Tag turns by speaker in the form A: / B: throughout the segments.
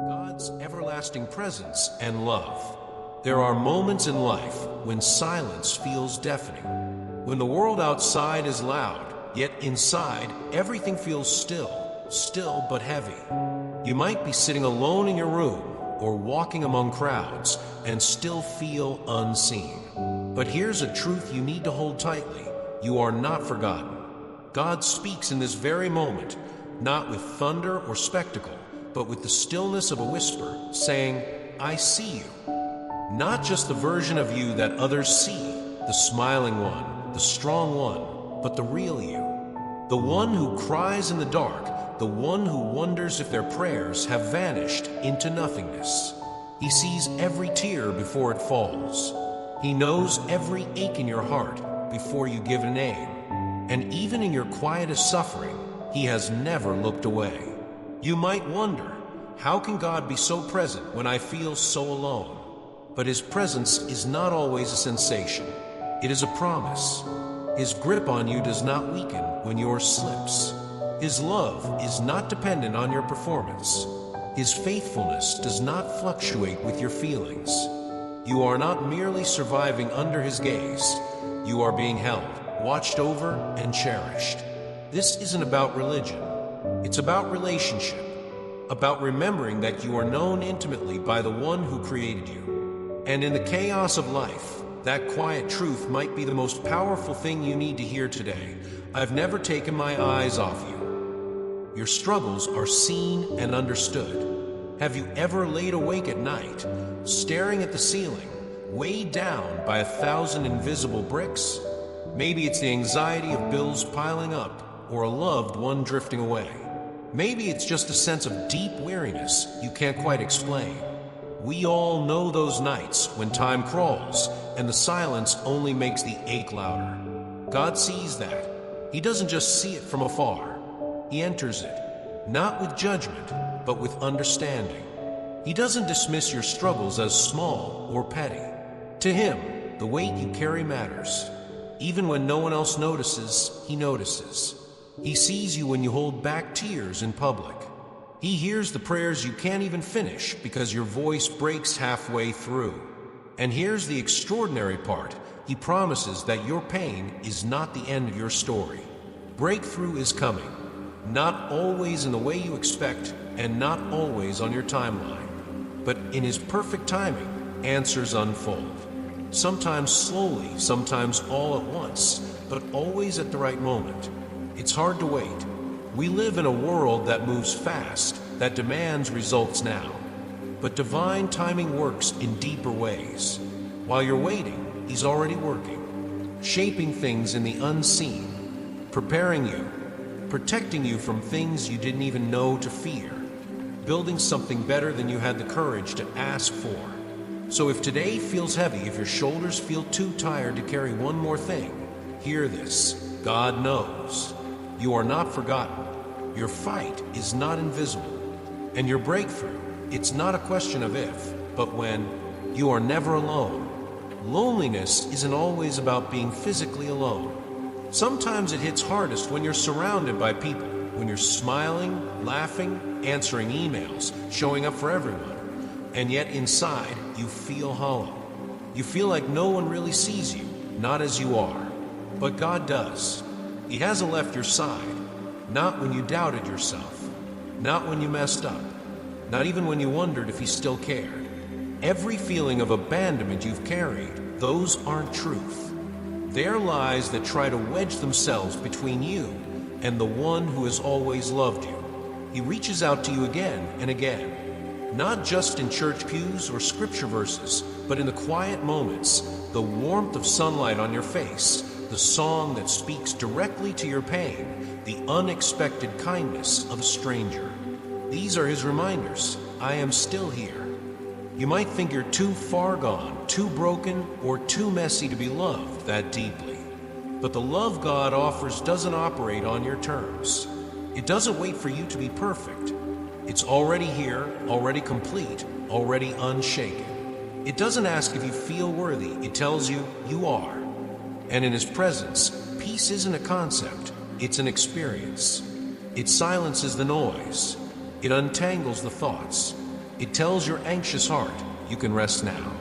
A: God's everlasting presence and love. There are moments in life when silence feels deafening, when the world outside is loud, yet inside everything feels still but heavy. You might be sitting alone in your room or walking among crowds and still feel unseen. But here's a truth you need to hold tightly. You are not forgotten. God speaks in this very moment, not with thunder or spectacle, but with the stillness of a whisper, saying, I see you. Not just the version of you that others see, the smiling one, the strong one, but the real you. The one who cries in the dark, the one who wonders if their prayers have vanished into nothingness. He sees every tear before it falls. He knows every ache in your heart before you give a name. And even in your quietest suffering, He has never looked away. You might wonder, how can God be so present when I feel so alone? But His presence is not always a sensation. It is a promise. His grip on you does not weaken when yours slips. His love is not dependent on your performance. His faithfulness does not fluctuate with your feelings. You are not merely surviving under His gaze. You are being held, watched over, and cherished. This isn't about religion. It's about relationship, about remembering that you are known intimately by the one who created you. And in the chaos of life, that quiet truth might be the most powerful thing you need to hear today. I've never taken my eyes off you. Your struggles are seen and understood. Have you ever laid awake at night, staring at the ceiling, weighed down by 1,000 invisible bricks? Maybe it's the anxiety of bills piling up, or a loved one drifting away. Maybe it's just a sense of deep weariness you can't quite explain. We all know those nights when time crawls and the silence only makes the ache louder. God sees that. He doesn't just see it from afar. He enters it, not with judgment, but with understanding. He doesn't dismiss your struggles as small or petty. To Him, the weight you carry matters. Even when no one else notices, He notices. He sees you when you hold back tears in public. He hears the prayers you can't even finish because your voice breaks halfway through. And here's the extraordinary part. He promises that your pain is not the end of your story. Breakthrough is coming. Not always in the way you expect, and not always on your timeline. But in His perfect timing, answers unfold. Sometimes slowly, sometimes all at once, but always at the right moment. It's hard to wait. We live in a world that moves fast, that demands results now. But divine timing works in deeper ways. While you're waiting, He's already working, shaping things in the unseen, preparing you, protecting you from things you didn't even know to fear, building something better than you had the courage to ask for. So if today feels heavy, if your shoulders feel too tired to carry one more thing, hear this. God knows. You are not forgotten. Your fight is not invisible. And your breakthrough, it's not a question of if, but when. You are never alone. Loneliness isn't always about being physically alone. Sometimes it hits hardest when you're surrounded by people, when you're smiling, laughing, answering emails, showing up for everyone. And yet inside, you feel hollow. You feel like no one really sees you, not as you are. But God does. He hasn't left your side. Not when you doubted yourself. Not when you messed up. Not even when you wondered if He still cared. Every feeling of abandonment you've carried, those aren't truth. They're lies that try to wedge themselves between you and the one who has always loved you. He reaches out to you again and again. Not just in church pews or scripture verses, but in the quiet moments, the warmth of sunlight on your face, the song that speaks directly to your pain, the unexpected kindness of a stranger. These are His reminders. I am still here. You might think you're too far gone, too broken, or too messy to be loved that deeply. But the love God offers doesn't operate on your terms. It doesn't wait for you to be perfect. It's already here, already complete, already unshaken. It doesn't ask if you feel worthy. It tells you you are. And in His presence, peace isn't a concept, it's an experience. It silences the noise. It untangles the thoughts. It tells your anxious heart you can rest now.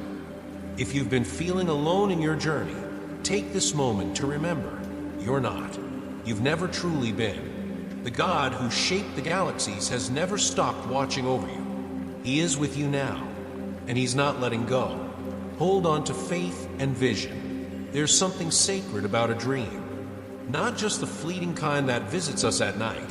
A: If you've been feeling alone in your journey, take this moment to remember you're not. You've never truly been. The God who shaped the galaxies has never stopped watching over you. He is with you now, and He's not letting go. Hold on to faith and vision. There's something sacred about a dream. Not just the fleeting kind that visits us at night,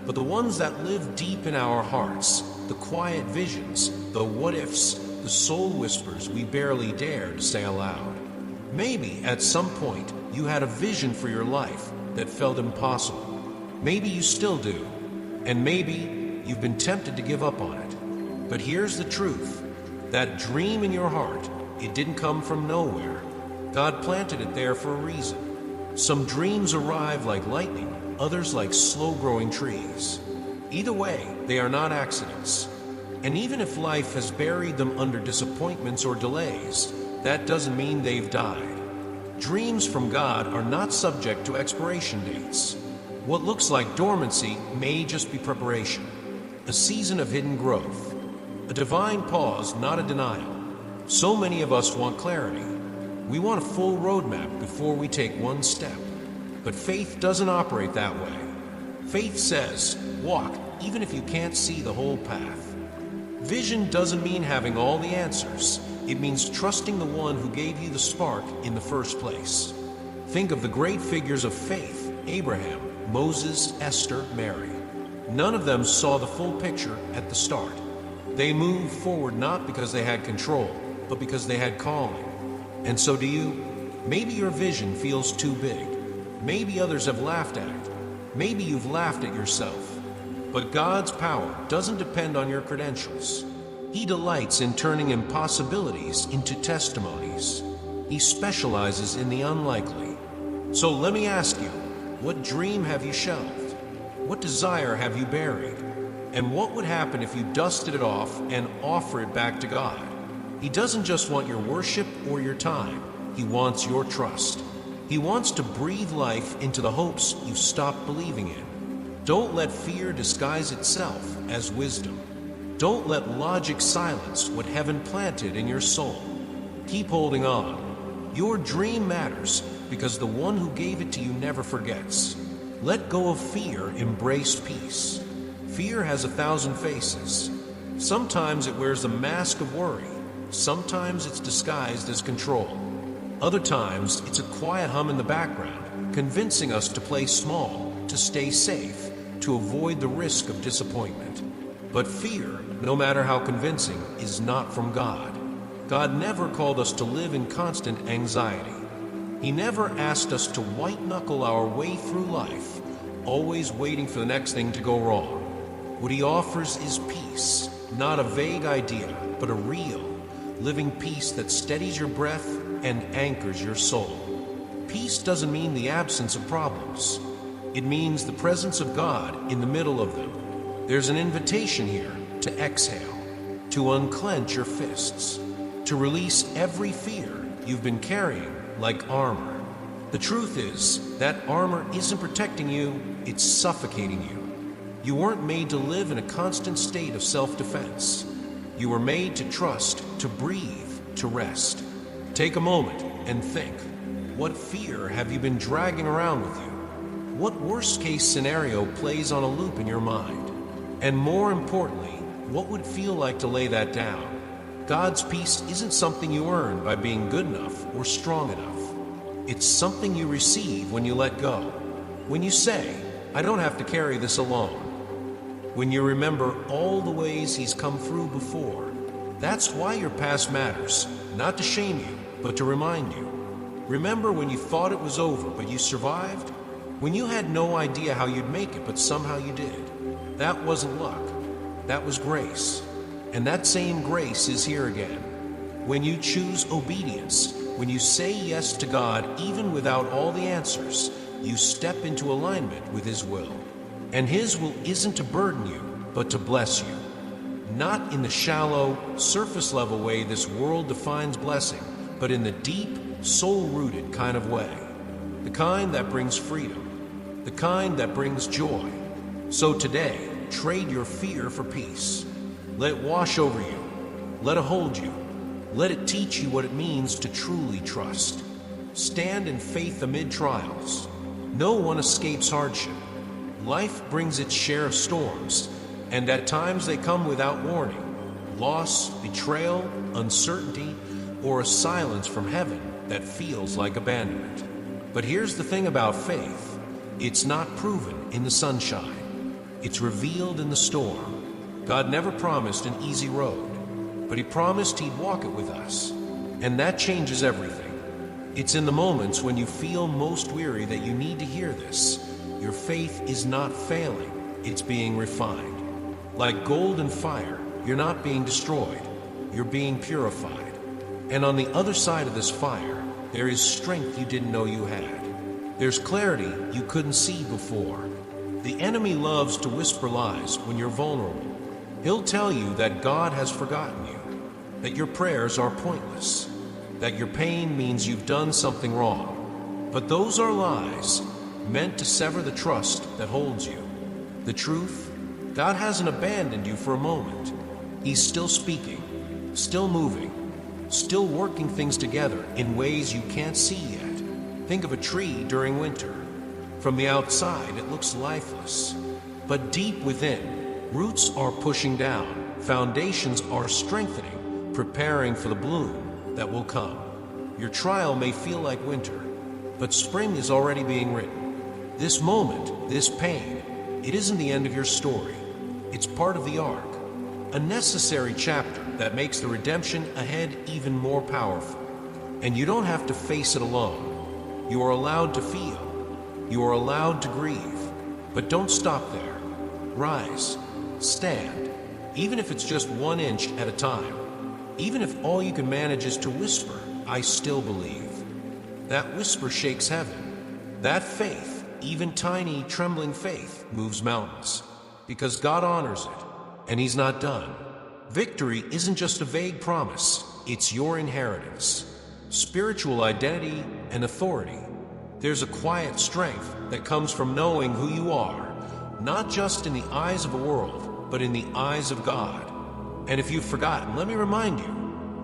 A: but the ones that live deep in our hearts, the quiet visions, the what-ifs, the soul whispers we barely dare to say aloud. Maybe at some point you had a vision for your life that felt impossible. Maybe you still do, and maybe you've been tempted to give up on it. But here's the truth. That dream in your heart, it didn't come from nowhere. God planted it there for a reason. Some dreams arrive like lightning, others like slow-growing trees. Either way, they are not accidents. And even if life has buried them under disappointments or delays, that doesn't mean they've died. Dreams from God are not subject to expiration dates. What looks like dormancy may just be preparation, a season of hidden growth, a divine pause, not a denial. So many of us want clarity. We want a full roadmap before we take one step. But faith doesn't operate that way. Faith says, walk even if you can't see the whole path. Vision doesn't mean having all the answers. It means trusting the one who gave you the spark in the first place. Think of the great figures of faith: Abraham, Moses, Esther, Mary. None of them saw the full picture at the start. They moved forward not because they had control, but because they had calling. And so do you. Maybe your vision feels too big. Maybe others have laughed at it. Maybe you've laughed at yourself. But God's power doesn't depend on your credentials. He delights in turning impossibilities into testimonies. He specializes in the unlikely. So let me ask you, what dream have you shelved? What desire have you buried? And what would happen if you dusted it off and offer it back to God? He doesn't just want your worship or your time. He wants your trust. He wants to breathe life into the hopes you've stopped believing in. Don't let fear disguise itself as wisdom. Don't let logic silence what heaven planted in your soul. Keep holding on. Your dream matters because the one who gave it to you never forgets. Let go of fear, embrace peace. Fear has 1,000 faces. Sometimes it wears a mask of worry. Sometimes it's disguised as control. Other times it's a quiet hum in the background, convincing us to play small, to stay safe, to avoid the risk of disappointment. But fear, no matter how convincing, is not from God. God never called us to live in constant anxiety. He never asked us to white-knuckle our way through life, always waiting for the next thing to go wrong. What He offers is peace, not a vague idea, but a real, living peace that steadies your breath and anchors your soul. Peace doesn't mean the absence of problems. It means the presence of God in the middle of them. There's an invitation here to exhale, to unclench your fists, to release every fear you've been carrying like armor. The truth is, that armor isn't protecting you, it's suffocating you. You weren't made to live in a constant state of self-defense. You were made to trust, to breathe, to rest. Take a moment and think. What fear have you been dragging around with you? What worst-case scenario plays on a loop in your mind? And more importantly, what would it feel like to lay that down? God's peace isn't something you earn by being good enough or strong enough. It's something you receive when you let go. When you say, I don't have to carry this alone. When you remember all the ways He's come through before. That's why your past matters, not to shame you, but to remind you. Remember when you thought it was over, but you survived? When you had no idea how you'd make it, but somehow you did? That wasn't luck. That was grace. And that same grace is here again. When you choose obedience, when you say yes to God even without all the answers, you step into alignment with His will. And His will isn't to burden you, but to bless you. Not in the shallow, surface-level way this world defines blessing, but in the deep, soul-rooted kind of way. The kind that brings freedom. The kind that brings joy. So today, trade your fear for peace. Let it wash over you. Let it hold you. Let it teach you what it means to truly trust. Stand in faith amid trials. No one escapes hardship. Life brings its share of storms, and at times they come without warning. Loss, betrayal, uncertainty, or a silence from heaven that feels like abandonment. But here's the thing about faith. It's not proven in the sunshine. It's revealed in the storm. God never promised an easy road, but He promised He'd walk it with us. And that changes everything. It's in the moments when you feel most weary that you need to hear this. Your faith is not failing, it's being refined. Like gold in fire, you're not being destroyed, you're being purified. And on the other side of this fire, there is strength you didn't know you had. There's clarity you couldn't see before. The enemy loves to whisper lies when you're vulnerable. He'll tell you that God has forgotten you, that your prayers are pointless, that your pain means you've done something wrong. But those are lies meant to sever the trust that holds you. The truth, God hasn't abandoned you for a moment. He's still speaking, still moving, still working things together in ways you can't see yet. Think of a tree during winter. From the outside, it looks lifeless. But deep within, roots are pushing down, foundations are strengthening, preparing for the bloom that will come. Your trial may feel like winter, but spring is already being written. This moment, this pain, it isn't the end of your story. It's part of the arc, a necessary chapter that makes the redemption ahead even more powerful. And you don't have to face it alone. You are allowed to feel. You are allowed to grieve. But don't stop there. Rise. Stand. Even if it's just 1 inch at a time. Even if all you can manage is to whisper, "I still believe." That whisper shakes heaven. That faith, even tiny, trembling faith, moves mountains. Because God honors it, and He's not done. Victory isn't just a vague promise, it's your inheritance. Spiritual identity and authority. There's a quiet strength that comes from knowing who you are, not just in the eyes of a world, but in the eyes of God. And if you've forgotten, let me remind you,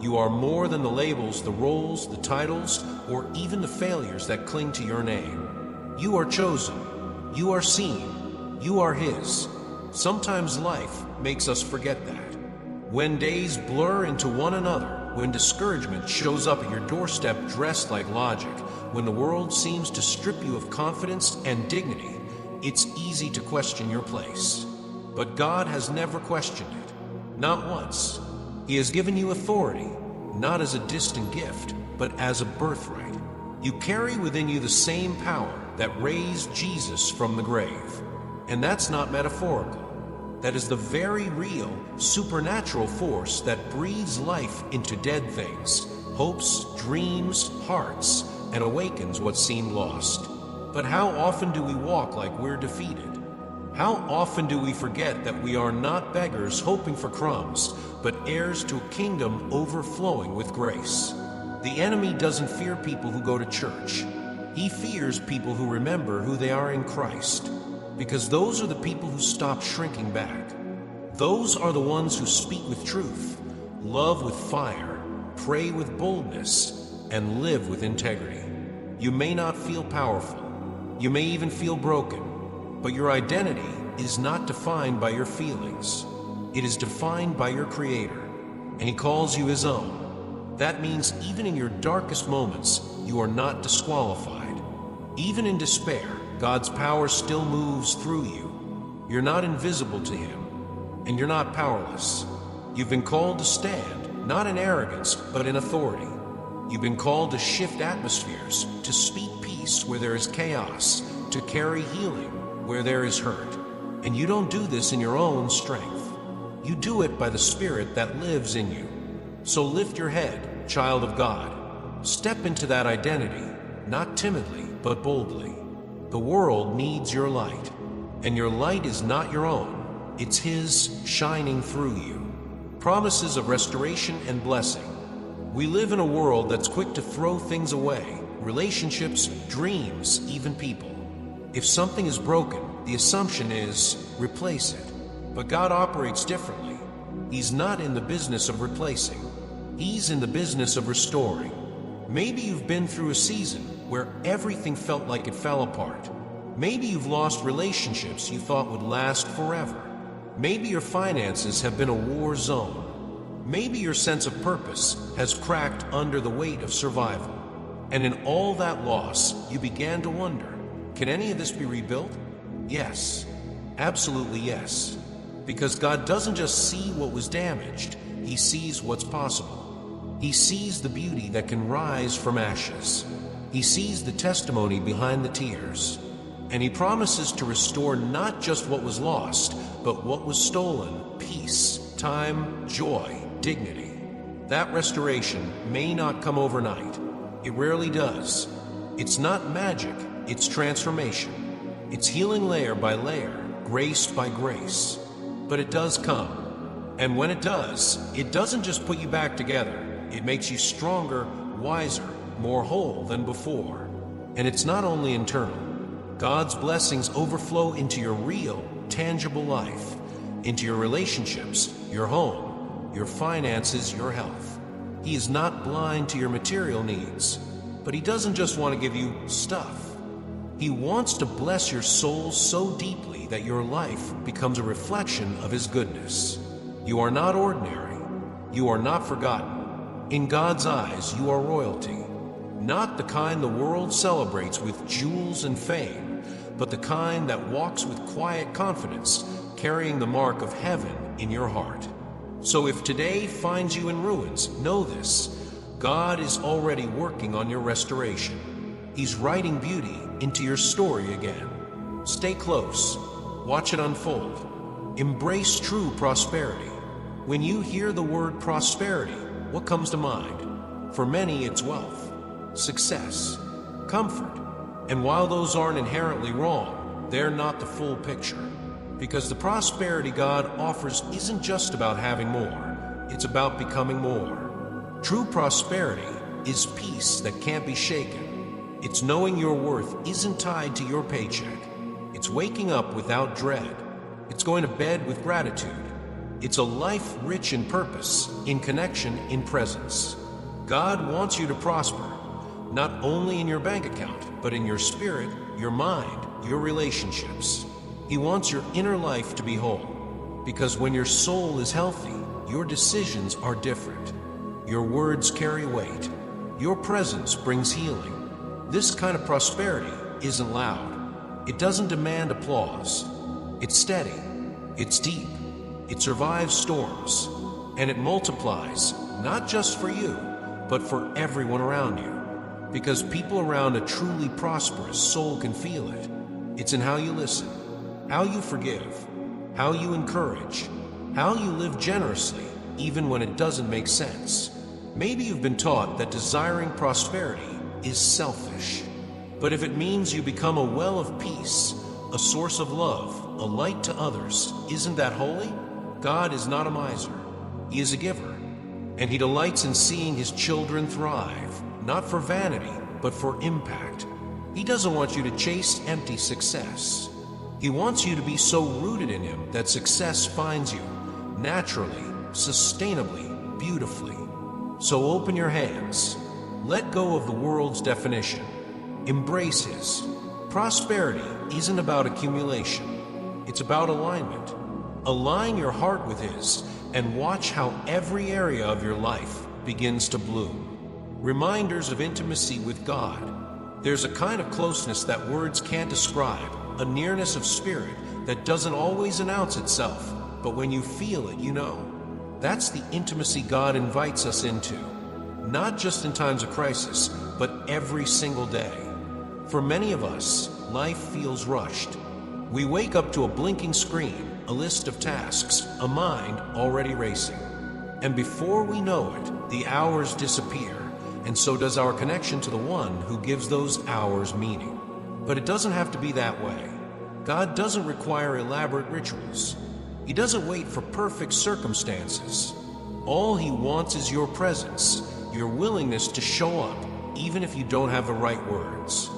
A: you are more than the labels, the roles, the titles, or even the failures that cling to your name. You are chosen. You are seen. You are His. Sometimes life makes us forget that. When days blur into one another, when discouragement shows up at your doorstep dressed like logic, when the world seems to strip you of confidence and dignity, it's easy to question your place. But God has never questioned it. Not once. He has given you authority, not as a distant gift, but as a birthright. You carry within you the same power that raised Jesus from the grave. And that's not metaphorical. That is the very real, supernatural force that breathes life into dead things, hopes, dreams, hearts, and awakens what seemed lost. But how often do we walk like we're defeated? How often do we forget that we are not beggars hoping for crumbs, but heirs to a kingdom overflowing with grace? The enemy doesn't fear people who go to church. He fears people who remember who they are in Christ, because those are the people who stop shrinking back. Those are the ones who speak with truth, love with fire, pray with boldness, and live with integrity. You may not feel powerful. You may even feel broken, but your identity is not defined by your feelings. It is defined by your Creator, and He calls you His own. That means even in your darkest moments, you are not disqualified. Even in despair, God's power still moves through you. You're not invisible to Him, and you're not powerless. You've been called to stand, not in arrogance, but in authority. You've been called to shift atmospheres, to speak peace where there is chaos, to carry healing where there is hurt. And you don't do this in your own strength. You do it by the Spirit that lives in you. So lift your head, child of God. Step into that identity, not timidly, but boldly. The world needs your light, and your light is not your own. It's His shining through you. Promises of restoration and blessing. We live in a world that's quick to throw things away, relationships, dreams, even people. If something is broken, the assumption is, replace it. But God operates differently. He's not in the business of replacing. He's in the business of restoring. Maybe you've been through a season where everything felt like it fell apart. Maybe you've lost relationships you thought would last forever. Maybe your finances have been a war zone. Maybe your sense of purpose has cracked under the weight of survival. And in all that loss, you began to wonder, can any of this be rebuilt? Yes, absolutely yes. Because God doesn't just see what was damaged, He sees what's possible. He sees the beauty that can rise from ashes. He sees the testimony behind the tears. And He promises to restore not just what was lost, but what was stolen: peace, time, joy, dignity. That restoration may not come overnight. It rarely does. It's not magic, it's transformation. It's healing layer by layer, grace by grace. But it does come. And when it does, it doesn't just put you back together. It makes you stronger, wiser, more whole than before. And it's not only internal. God's blessings overflow into your real, tangible life, into your relationships, your home, your finances, your health. He is not blind to your material needs, but He doesn't just want to give you stuff. He wants to bless your soul so deeply that your life becomes a reflection of His goodness. You are not ordinary. You are not forgotten. In God's eyes, you are royalty. Not the kind the world celebrates with jewels and fame, but the kind that walks with quiet confidence, carrying the mark of heaven in your heart. So if today finds you in ruins, know this: God is already working on your restoration. He's writing beauty into your story again. Stay close. Watch it unfold. Embrace true prosperity. When you hear the word prosperity, what comes to mind? For many, it's wealth, success, comfort. And while those aren't inherently wrong, they're not the full picture. Because the prosperity God offers isn't just about having more, it's about becoming more. True prosperity is peace that can't be shaken. It's knowing your worth isn't tied to your paycheck. It's waking up without dread. It's going to bed with gratitude. It's a life rich in purpose, in connection, in presence. God wants you to prosper, not only in your bank account, but in your spirit, your mind, your relationships. He wants your inner life to be whole, because when your soul is healthy, your decisions are different. Your words carry weight. Your presence brings healing. This kind of prosperity isn't loud. It doesn't demand applause. It's steady. It's deep. It survives storms. And it multiplies, not just for you, but for everyone around you. Because people around a truly prosperous soul can feel it. It's in how you listen, how you forgive, how you encourage, how you live generously, even when it doesn't make sense. Maybe you've been taught that desiring prosperity is selfish. But if it means you become a well of peace, a source of love, a light to others, isn't that holy? God is not a miser. He is a giver. And He delights in seeing His children thrive, not for vanity, but for impact. He doesn't want you to chase empty success. He wants you to be so rooted in Him that success finds you naturally, sustainably, beautifully. So open your hands. Let go of the world's definition. Embrace His. Prosperity isn't about accumulation. It's about alignment. Align your heart with His and watch how every area of your life begins to bloom. Reminders of intimacy with God. There's a kind of closeness that words can't describe, a nearness of spirit that doesn't always announce itself, but when you feel it, you know. That's the intimacy God invites us into, not just in times of crisis, but every single day. For many of us, life feels rushed. We wake up to a blinking screen, a list of tasks, a mind already racing. And before we know it, the hours disappear, and so does our connection to the one who gives those hours meaning. But it doesn't have to be that way. God doesn't require elaborate rituals. He doesn't wait for perfect circumstances. All He wants is your presence, your willingness to show up, even if you don't have the right words.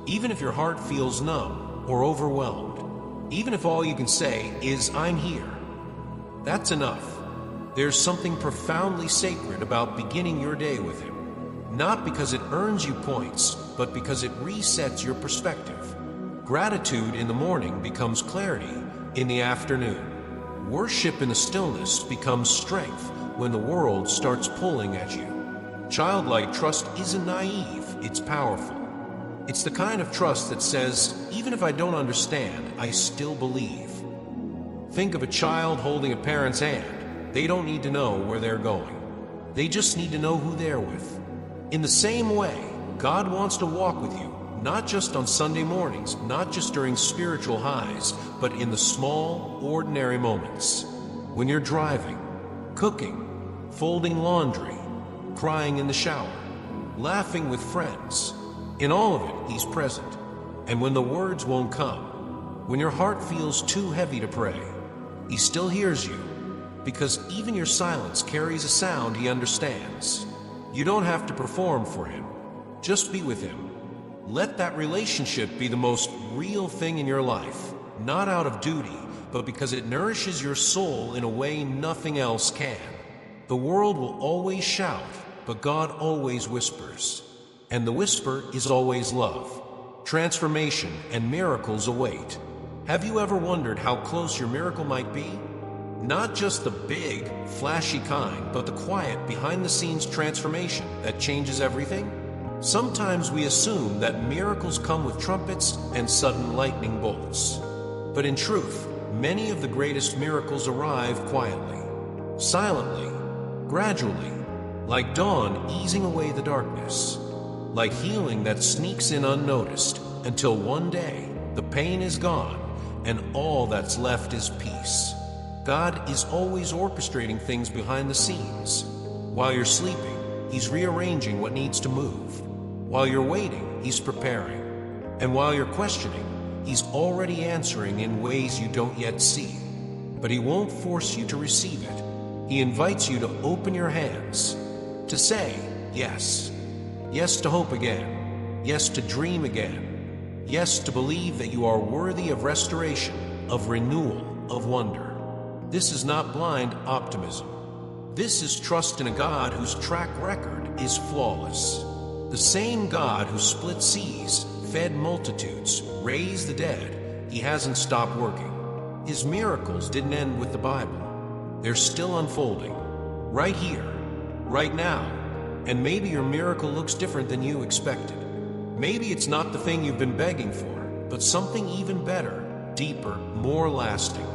A: Even if your heart feels numb or overwhelmed. Even if all you can say is, "I'm here." That's enough. There's something profoundly sacred about beginning your day with Him. Not because it earns you points, but because it resets your perspective. Gratitude in the morning becomes clarity in the afternoon. Worship in the stillness becomes strength when the world starts pulling at you. Childlike trust isn't naive, it's powerful. It's the kind of trust that says, even if I don't understand, I still believe. Think of a child holding a parent's hand. They don't need to know where they're going. They just need to know who they're with. In the same way, God wants to walk with you, not just on Sunday mornings, not just during spiritual highs, but in the small, ordinary moments. When you're driving, cooking, folding laundry, crying in the shower, laughing with friends. In all of it, He's present. And when the words won't come, when your heart feels too heavy to pray, He still hears you, because even your silence carries a sound He understands. You don't have to perform for Him. Just be with Him. Let that relationship be the most real thing in your life, not out of duty, but because it nourishes your soul in a way nothing else can. The world will always shout, but God always whispers. And the whisper is always love. Transformation and miracles await. Have you ever wondered how close your miracle might be? Not just the big, flashy kind, but the quiet, behind-the-scenes transformation that changes everything. Sometimes we assume that miracles come with trumpets and sudden lightning bolts. But in truth, many of the greatest miracles arrive quietly, silently, gradually, like dawn easing away the darkness, like healing that sneaks in unnoticed, until one day the pain is gone and all that's left is peace. God is always orchestrating things behind the scenes. While you're sleeping, He's rearranging what needs to move. While you're waiting, He's preparing. And while you're questioning, He's already answering in ways you don't yet see. But He won't force you to receive it. He invites you to open your hands, to say yes. Yes to hope again. Yes to dream again. Yes to believe that you are worthy of restoration, of renewal, of wonder. This is not blind optimism. This is trust in a God whose track record is flawless. The same God who split seas, fed multitudes, raised the dead, He hasn't stopped working. His miracles didn't end with the Bible. They're still unfolding. Right here, right now. And maybe your miracle looks different than you expected. Maybe it's not the thing you've been begging for, but something even better, deeper, more lasting.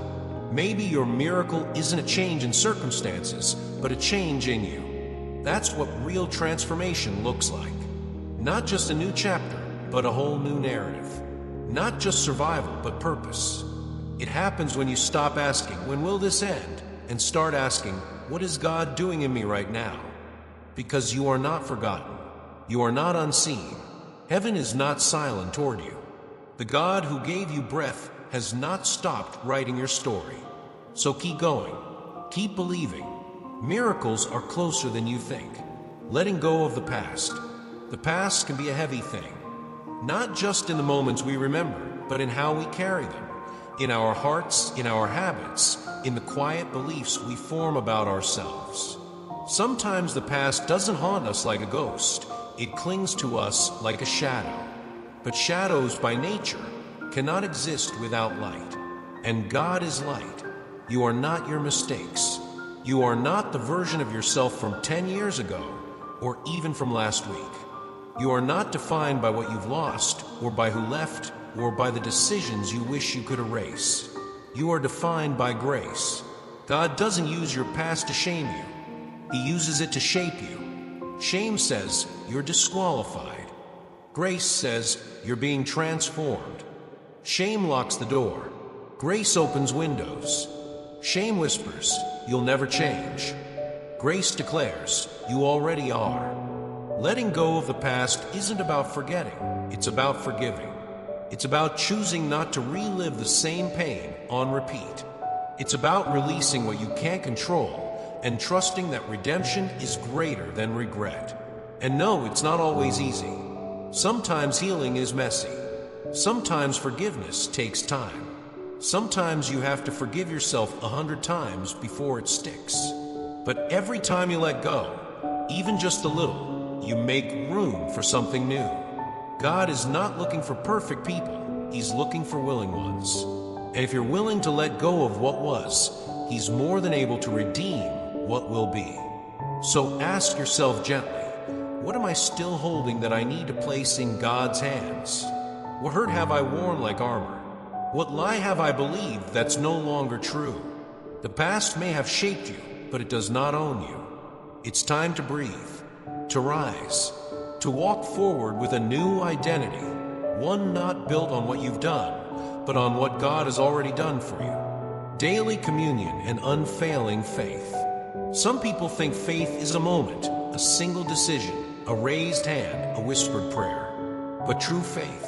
A: Maybe your miracle isn't a change in circumstances, but a change in you. That's what real transformation looks like. Not just a new chapter, but a whole new narrative. Not just survival, but purpose. It happens when you stop asking, when will this end? And start asking, what is God doing in me right now? Because you are not forgotten. You are not unseen. Heaven is not silent toward you. The God who gave you breath has not stopped writing your story. So keep going. Keep believing. Miracles are closer than you think. Letting go of the past. The past can be a heavy thing. Not just in the moments we remember, but in how we carry them. In our hearts, in our habits, in the quiet beliefs we form about ourselves. Sometimes the past doesn't haunt us like a ghost. It clings to us like a shadow. But shadows by nature cannot exist without light. And God is light. You are not your mistakes. You are not the version of yourself from 10 years ago, or even from last week. You are not defined by what you've lost, or by who left, or by the decisions you wish you could erase. You are defined by grace. God doesn't use your past to shame you. He uses it to shape you. Shame says you're disqualified. Grace says you're being transformed. Shame locks the door. Grace opens windows. Shame whispers, you'll never change. Grace declares, you already are. Letting go of the past isn't about forgetting, it's about forgiving. It's about choosing not to relive the same pain on repeat. It's about releasing what you can't control and trusting that redemption is greater than regret. And no, it's not always easy. Sometimes healing is messy. Sometimes forgiveness takes time. Sometimes you have to forgive yourself 100 times before it sticks. But every time you let go, even just a little, you make room for something new. God is not looking for perfect people, He's looking for willing ones. And if you're willing to let go of what was, He's more than able to redeem what will be. So ask yourself gently, what am I still holding that I need to place in God's hands? What hurt have I worn like armor? What lie have I believed that's no longer true? The past may have shaped you, but it does not own you. It's time to breathe, to rise, to walk forward with a new identity, one not built on what you've done, but on what God has already done for you. Daily communion and unfailing faith. Some people think faith is a moment, a single decision, a raised hand, a whispered prayer. But true faith,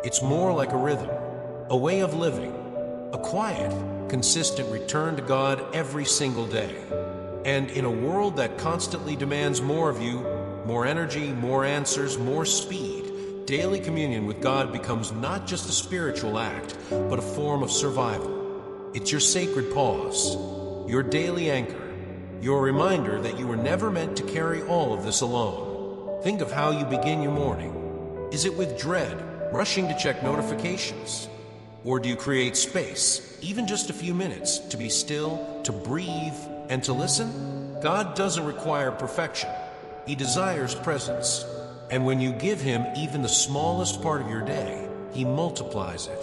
A: it's more like a rhythm, a way of living, a quiet, consistent return to God every single day. And in a world that constantly demands more of you, more energy, more answers, more speed, daily communion with God becomes not just a spiritual act, but a form of survival. It's your sacred pause, your daily anchor, your reminder that you were never meant to carry all of this alone. Think of how you begin your morning. Is it with dread, rushing to check notifications? Or do you create space, even just a few minutes, to be still, to breathe, and to listen? God doesn't require perfection. He desires presence. And when you give Him even the smallest part of your day, He multiplies it.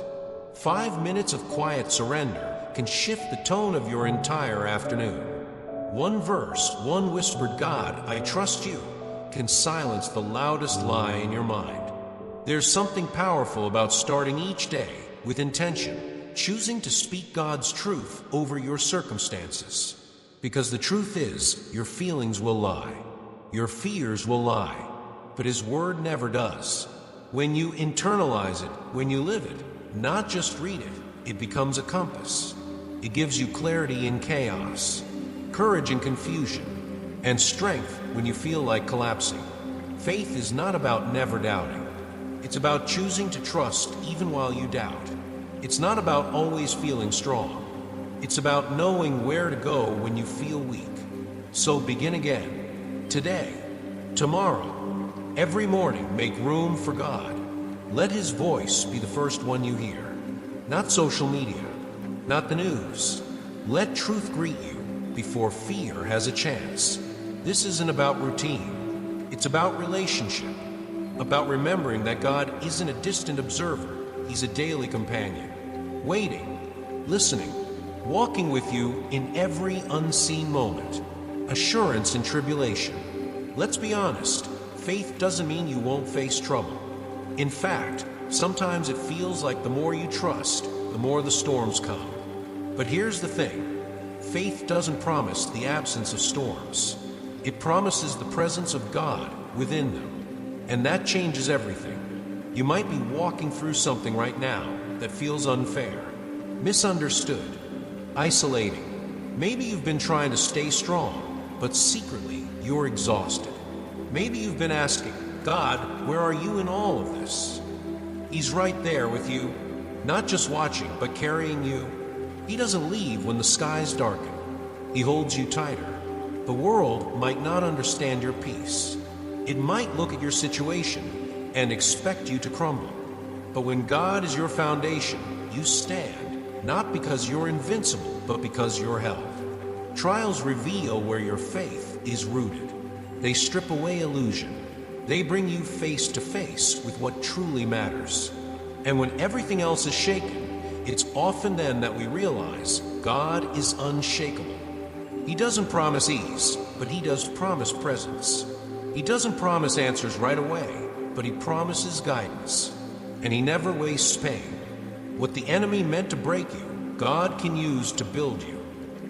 A: 5 minutes of quiet surrender can shift the tone of your entire afternoon. One verse, one whispered "God, I trust you," can silence the loudest lie in your mind. There's something powerful about starting each day with intention, choosing to speak God's truth over your circumstances. Because the truth is, your feelings will lie, your fears will lie, but His word never does. When you internalize it, when you live it, not just read it, it becomes a compass. It gives you clarity in chaos, courage in confusion, and strength when you feel like collapsing. Faith is not about never doubting. It's about choosing to trust even while you doubt. It's not about always feeling strong. It's about knowing where to go when you feel weak. So begin again. Today, tomorrow, every morning, make room for God. Let His voice be the first one you hear. Not social media, not the news. Let truth greet you before fear has a chance. This isn't about routine. It's about relationship. About remembering that God isn't a distant observer, He's a daily companion, waiting, listening, walking with you in every unseen moment. Assurance in tribulation. Let's be honest, faith doesn't mean you won't face trouble. In fact, sometimes it feels like the more you trust, the more the storms come. But here's the thing, faith doesn't promise the absence of storms. It promises the presence of God within them. And that changes everything. You might be walking through something right now that feels unfair, misunderstood, isolating. Maybe you've been trying to stay strong, but secretly you're exhausted. Maybe you've been asking, God, where are you in all of this? He's right there with you, not just watching, but carrying you. He doesn't leave when the skies darken. He holds you tighter. The world might not understand your peace. It might look at your situation and expect you to crumble. But when God is your foundation, you stand, not because you're invincible, but because you're held. Trials reveal where your faith is rooted. They strip away illusion. They bring you face to face with what truly matters. And when everything else is shaken, it's often then that we realize God is unshakable. He doesn't promise ease, but He does promise presence. He doesn't promise answers right away, but He promises guidance. And He never wastes pain. What the enemy meant to break you, God can use to build you.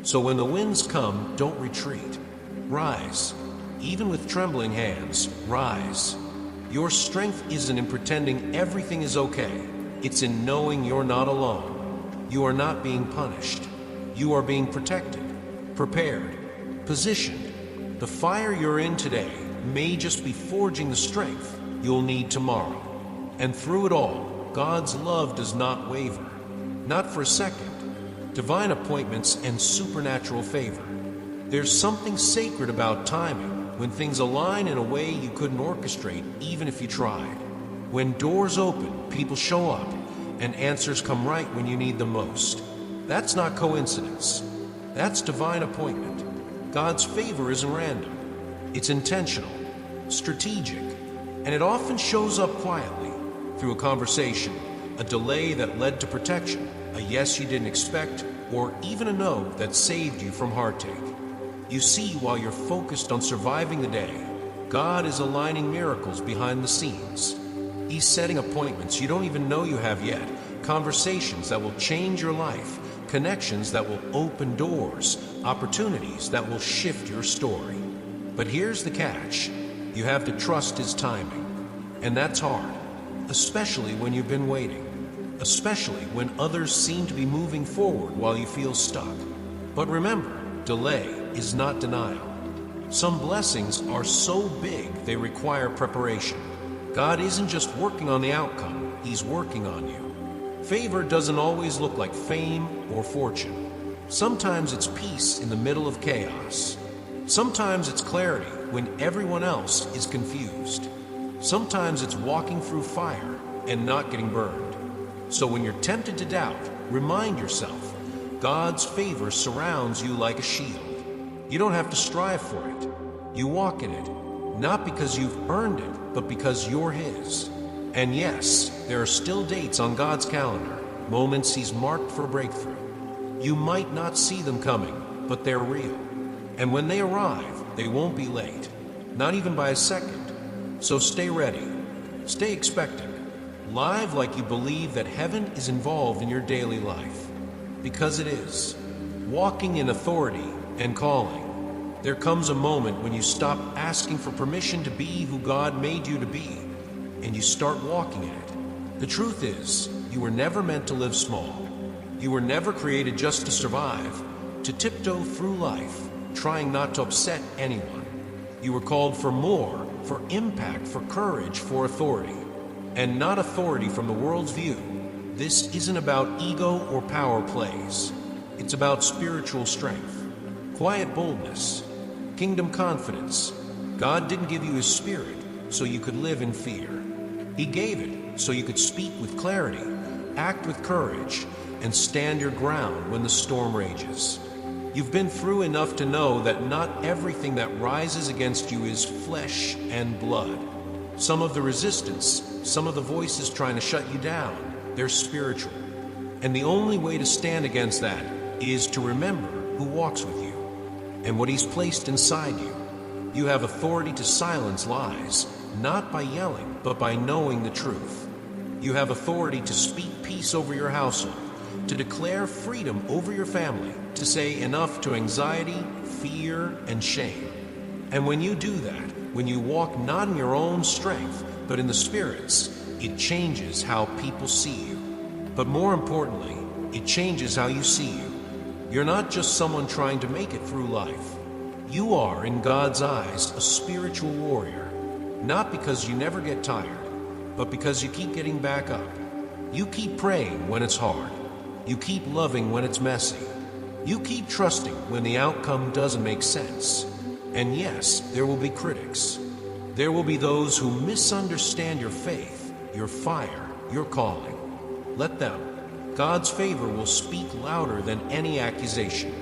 A: So when the winds come, don't retreat. Rise. Even with trembling hands, rise. Your strength isn't in pretending everything is okay. It's in knowing you're not alone. You are not being punished. You are being protected, prepared, positioned. The fire you're in today may just be forging the strength you'll need tomorrow. And through it all, God's love does not waver. Not for a second. Divine appointments and supernatural favor. There's something sacred about timing, when things align in a way you couldn't orchestrate even if you tried. When doors open, people show up, and answers come right when you need them most. That's not coincidence. That's divine appointment. God's favor isn't random. It's intentional, strategic, and it often shows up quietly, through a conversation, a delay that led to protection, a yes you didn't expect, or even a no that saved you from heartache. You see, while you're focused on surviving the day, God is aligning miracles behind the scenes. He's setting appointments you don't even know you have yet, conversations that will change your life, connections that will open doors, opportunities that will shift your story. But here's the catch. You have to trust His timing. And that's hard, especially when you've been waiting, especially when others seem to be moving forward while you feel stuck. But remember, delay is not denial. Some blessings are so big they require preparation. God isn't just working on the outcome, He's working on you. Favor doesn't always look like fame or fortune. Sometimes it's peace in the middle of chaos. Sometimes it's clarity when everyone else is confused. Sometimes it's walking through fire and not getting burned. So when you're tempted to doubt, remind yourself, God's favor surrounds you like a shield. You don't have to strive for it. You walk in it, not because you've earned it, but because you're His. And yes, there are still dates on God's calendar, moments He's marked for breakthrough. You might not see them coming, but they're real. And when they arrive, they won't be late, not even by a second. So stay ready, stay expectant, live like you believe that heaven is involved in your daily life. Because it is. Walking in authority and calling. There comes a moment when you stop asking for permission to be who God made you to be, and you start walking in it. The truth is, you were never meant to live small. You were never created just to survive, to tiptoe through life, trying not to upset anyone. You were called for more, for impact, for courage, for authority. And not authority from the world's view. This isn't about ego or power plays. It's about spiritual strength, quiet boldness, kingdom confidence. God didn't give you His Spirit so you could live in fear. He gave it so you could speak with clarity, act with courage, and stand your ground when the storm rages. You've been through enough to know that not everything that rises against you is flesh and blood. Some of the resistance, some of the voices trying to shut you down, they're spiritual. And the only way to stand against that is to remember who walks with you and what He's placed inside you. You have authority to silence lies, not by yelling, but by knowing the truth. You have authority to speak peace over your household, to declare freedom over your family, to say enough to anxiety, fear, and shame. And when you do that, when you walk not in your own strength, but in the Spirit's, it changes how people see you. But more importantly, it changes how you see you. You're not just someone trying to make it through life. You are, in God's eyes, a spiritual warrior. Not because you never get tired, but because you keep getting back up. You keep praying when it's hard. You keep loving when it's messy. You keep trusting when the outcome doesn't make sense. And yes, there will be critics. There will be those who misunderstand your faith, your fire, your calling. Let them. God's favor will speak louder than any accusation.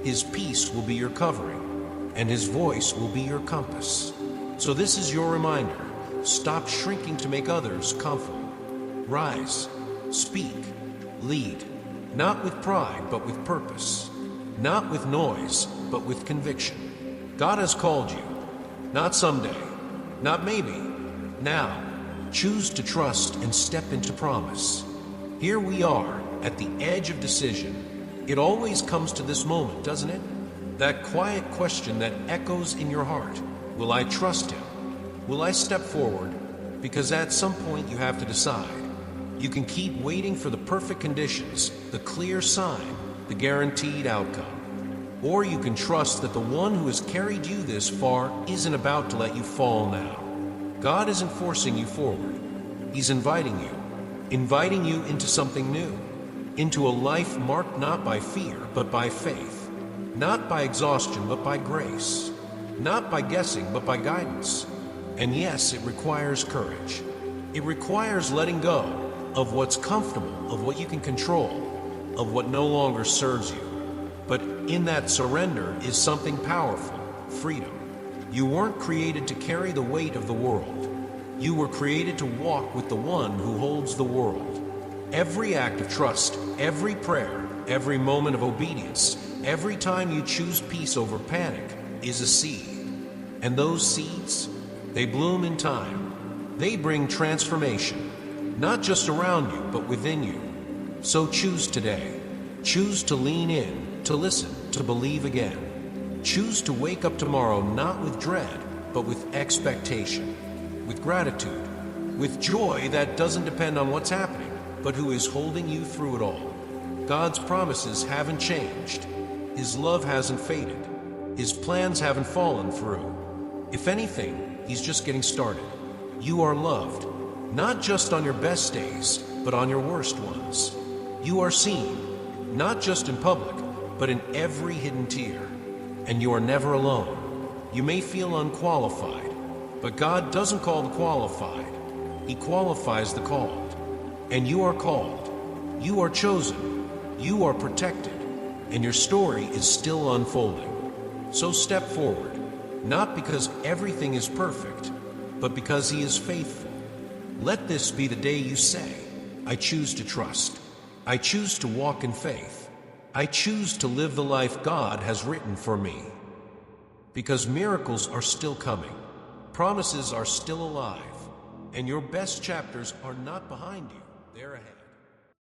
A: His peace will be your covering, and His voice will be your compass. So this is your reminder. Stop shrinking to make others comfortable. Rise, speak, lead, not with pride, but with purpose. Not with noise, but with conviction. God has called you, not someday, not maybe, now. Choose to trust and step into promise. Here we are, at the edge of decision. It always comes to this moment, doesn't it? That quiet question that echoes in your heart. Will I trust Him? Will I step forward? Because at some point you have to decide. You can keep waiting for the perfect conditions, the clear sign, the guaranteed outcome. Or you can trust that the one who has carried you this far isn't about to let you fall now. God isn't forcing you forward. He's inviting you into something new, into a life marked not by fear, but by faith. Not by exhaustion, but by grace. Not by guessing, but by guidance. And yes, it requires courage. It requires letting go of what's comfortable, of what you can control, of what no longer serves you. But in that surrender is something powerful, freedom. You weren't created to carry the weight of the world. You were created to walk with the one who holds the world. Every act of trust, every prayer, every moment of obedience, every time you choose peace over panic is a seed. And those seeds, they bloom in time. They bring transformation, not just around you, but within you. So choose today. Choose to lean in, to listen, to believe again. Choose to wake up tomorrow not with dread, but with expectation, with gratitude, with joy that doesn't depend on what's happening, but who is holding you through it all. God's promises haven't changed. His love hasn't faded. His plans haven't fallen through. If anything, He's just getting started. You are loved, not just on your best days, but on your worst ones. You are seen, not just in public, but in every hidden tear. And you are never alone. You may feel unqualified, but God doesn't call the qualified. He qualifies the called. And you are called. You are chosen. You are protected. And your story is still unfolding. So step forward, not because everything is perfect, but because He is faithful. Let this be the day you say, I choose to trust. I choose to walk in faith. I choose to live the life God has written for me. Because miracles are still coming. Promises are still alive. And your best chapters are not behind you, they're ahead.